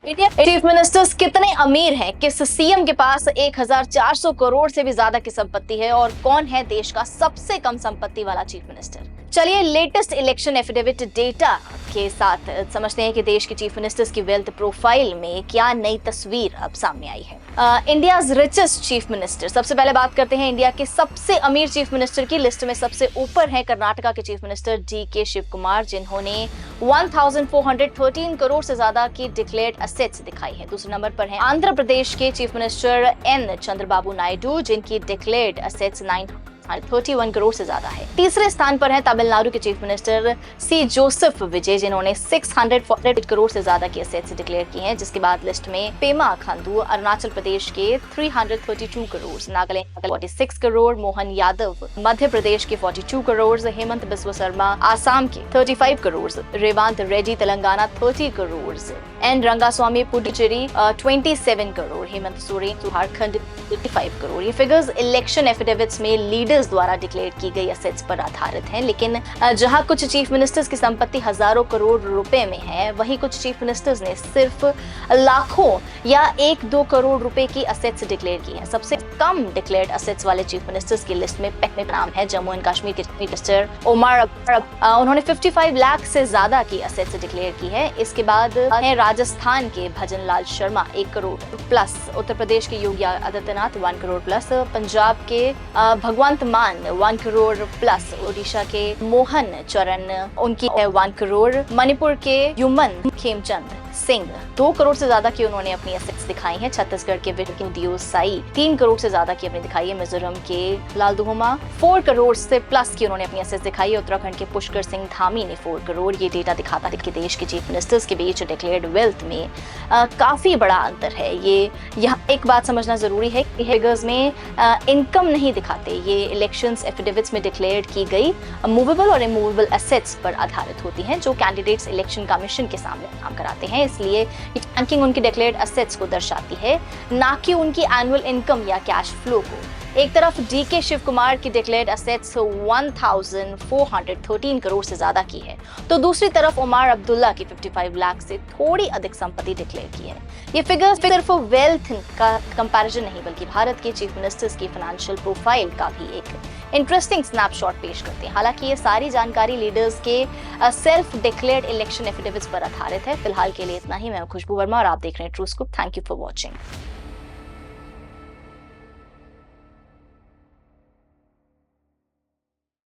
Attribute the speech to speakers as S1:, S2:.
S1: India chief ministers कितने अमीर हैं, किस सीएम के पास 1400 करोड़ से भी ज्यादा की संपत्ति है और कौन है देश का सबसे कम संपत्ति वाला चीफ मिनिस्टर। चलिए लेटेस्ट इलेक्शन एफिडेविट डेटा के साथ समझते हैं कि देश के चीफ मिनिस्टर्स की वेल्थ प्रोफाइल में क्या नई तस्वीर अब सामने आई है। इंडियाज रिचेस्ट चीफ मिनिस्टर, सबसे पहले बात करते हैं इंडिया के सबसे अमीर चीफ मिनिस्टर की। लिस्ट में सबसे ऊपर है कर्नाटका के chief minister DK Shiv Kumar, जिन्होंने 1413 करोड़ से ज्यादा की डिक्लेयर्ड असेट्स दिखाई है। दूसरे नंबर पर है आंध्र प्रदेश के chief minister N Chandrababu Naidu, जिनकी डिक्लेयर्ड असेट्स 931 करोड़ से ज्यादा है। तीसरे स्थान पर है तमिलनाडु के चीफ मिनिस्टर C जोसेफ विजय, जिन्होंने 648 करोड़ से ज्यादा की असेट्स डिक्लेयर की हैं। जिसके बाद लिस्ट में पेमा खांडू अरुणाचल प्रदेश के 332 करोड़, नागालैंड 46 करोड़, मोहन यादव मध्य प्रदेश के 42 करोड़, हेमंत बिस्वा शर्मा आसाम के 35 करोड़, रेवांत रेड्डी तेलंगाना 30 करोड़, N रंगास्वामी पुडुचेरी 27 करोड़, हेमंत सोरेन झारखंड 55 करोड़। ये फिगर्स इलेक्शन एफिडेविट्स में लीडर्स द्वारा डिक्लेयर की गई असेट्स पर आधारित हैं, लेकिन जहां कुछ चीफ मिनिस्टर्स की संपत्ति हजारों करोड़ रुपए में है, वहीं कुछ चीफ मिनिस्टर्स ने सिर्फ लाखों या 1-2 करोड़ रुपए की असेट्स डिक्लेयर की है। सबसे कम डिक्लेयर्ड असेट्स वाले चीफ मिनिस्टर्स की लिस्ट में पहले नाम है जम्मू एंड कश्मीर के चीफ मिनिस्टर उमर अब्दुल्ला। उन्होंने 55 लाख से ज्यादा की असेट्स डिक्लेयर की है। इसके बाद है राजस्थान के भजन लाल शर्मा 1 करोड़ प्लस, उत्तर प्रदेश के योगी आदित्यनाथ 1 करोड़ प्लस, पंजाब के भगवंत मान 1 करोड़ प्लस, ओडिशा के मोहन चरण उनकी 1 करोड़, मणिपुर के युमन खेमचंद सिंह 2 करोड़ से ज्यादा की उन्होंने अपनी एसेट्स दिखाई हैं। छत्तीसगढ़ के दियो साई 3 करोड़ से ज्यादा की अपनी दिखाई है। मिजोरम के लाल दुहोमा 4 करोड़ से प्लस की उन्होंने अपनी एसेट्स दिखाई है। उत्तराखंड के पुष्कर सिंह धामी ने 4 करोड़। ये डेटा दिखाता है कि देश के चीफ मिनिस्टर्स के बीच डिक्लेयर्ड वेल्थ में काफी बड़ा अंतर है। ये यहाँ एक बात समझना जरूरी है कि फिगर्स में इनकम नहीं दिखाते, ये इलेक्शंस एफिडेविट्स में डिक्लेयर की गई मूवेबल और इमूवेबल एसेट्स पर आधारित होती हैं, जो कैंडिडेट्स इलेक्शन कमीशन के सामने काम कराते हैं। इसलिए रैंकिंग उनकी डिक्लेयर्ड एसेट्स को दर्शाती है, ना कि उनकी एनुअल इनकम या कैश फ्लो को। एक तरफ DK शिव कुमार की डिक्लेयर्ड असेट्स 1413 करोड़ से ज्यादा की है, तो दूसरी तरफ उमर अब्दुल्ला की 55 लाख से थोड़ी अधिक संपत्ति डिक्लेयर की है। ये फिगर्स सिर्फ वेल्थ का कंपैरिजन नहीं, बल्कि भारत के चीफ मिनिस्टर्स की फाइनेंशियल प्रोफाइल का भी एक इंटरेस्टिंग स्नैपशॉट पेश करते हैं। हालांकि ये सारी जानकारी लीडर्स के सेल्फ डिक्लेयर्ड इलेक्शन एफिडेविट्स पर आधारित है। फिलहाल के लिए इतना ही। मैं खुशबू वर्मा और आप देख रहे हैं true scoop. Thank you for watching.